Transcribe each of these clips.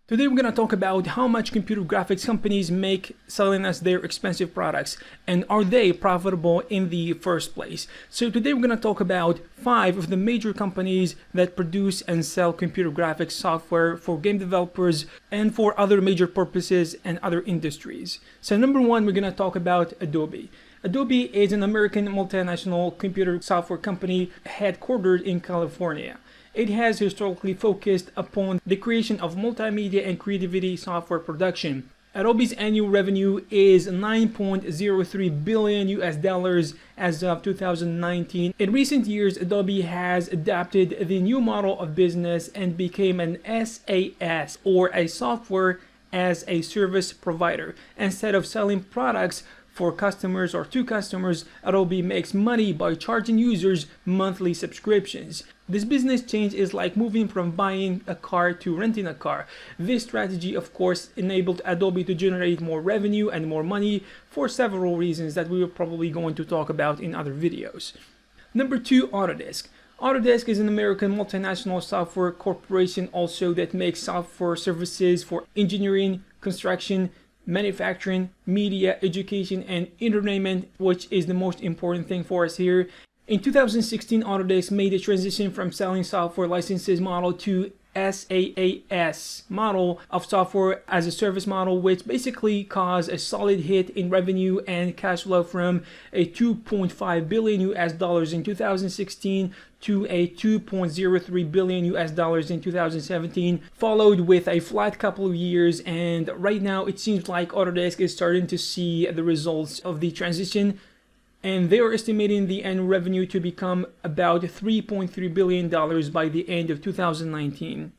Today we're going to talk about how much computer graphics companies make selling us their expensive products, and are they profitable in the first place. So today we're going to talk about 5 of the major companies that produce and sell computer graphics software for game developers and for other major purposes and other industries. So number 1, we're going to talk about Adobe. Adobe is an American multinational computer software company headquartered in California. It has historically focused upon the creation of multimedia and creativity software production. Adobe's annual revenue is $9.03 billion as of 2019. In recent years, Adobe has adapted the new model of business and became an SaaS, or a software as a service provider. Instead of selling products for customers or to customers, Adobe makes money by charging users monthly subscriptions. This business change is like moving from buying a car to renting a car. This strategy, of course, enabled Adobe to generate more revenue and more money for several reasons that we are probably going to talk about in other videos. Number 2, Autodesk. Autodesk is an American multinational software corporation also that makes software services for engineering, construction, manufacturing, media, education, and entertainment, which is the most important thing for us here. In 2016, Autodesk made a transition from selling software licenses model to SaaS model of software as a service model, which basically caused a solid hit in revenue and cash flow from a $2.5 billion in 2016 to a $2.03 billion in 2017, followed with a flat couple of years, and right now it seems like Autodesk is starting to see the results of the transition, and they are estimating the annual revenue to become about $3.3 billion by the end of 2019.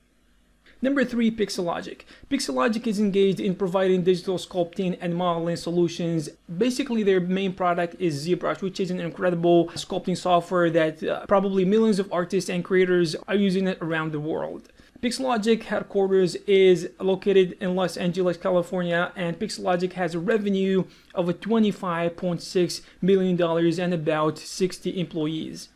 Number 3, Pixologic. Pixologic is engaged in providing digital sculpting and modeling solutions. Basically, their main product is ZBrush, which is an incredible sculpting software that probably millions of artists and creators are using it around the world. Pixologic headquarters is located in Los Angeles, California, and Pixologic has a revenue of $25.6 million and about 60 employees.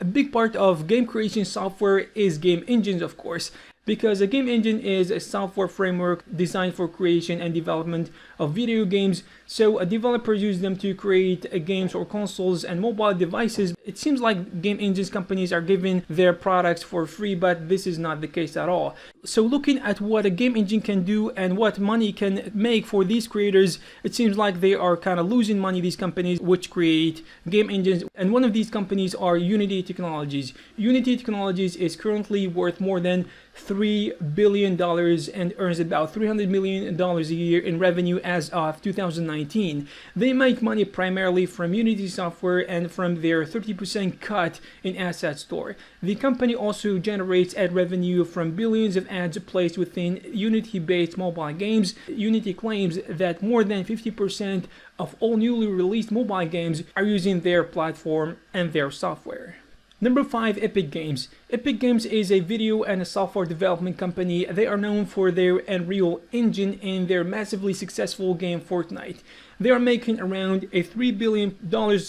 A big part of game creation software is game engines, of course, because a game engine is a software framework designed for creation and development of video games. So a developer uses them to create games or consoles and mobile devices. It seems like game engines companies are giving their products for free, but this is not the case at all. So looking at what a game engine can do and what money can make for these creators, it seems like they are kind of losing money, these companies which create game engines. And one of these companies are Unity Technologies. Unity Technologies is currently worth more than $3 billion and earns about $300 million a year in revenue as of 2019. They make money primarily from Unity software and from their 30% cut in asset store. The company also generates ad revenue from billions of ads placed within Unity-based mobile games. Unity claims that more than 50% of all newly released mobile games are using their platform and their software. Number 5, Epic Games. Epic Games is a video and a software development company. They are known for their Unreal Engine and their massively successful game Fortnite. They are making around a $3 billion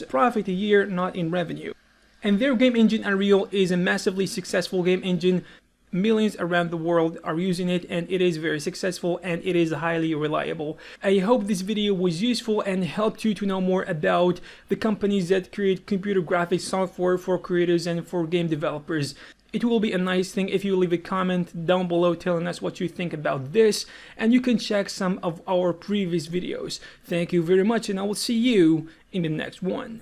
profit a year, not in revenue. And their game engine Unreal is a massively successful game engine. Millions around the world are using it, and it is very successful and it is highly reliable. I hope this video was useful and helped you to know more about the companies that create computer graphics software for creators and for game developers. It will be a nice thing if you leave a comment down below telling us what you think about this, and you can check some of our previous videos. Thank you very much, and I will see you in the next one.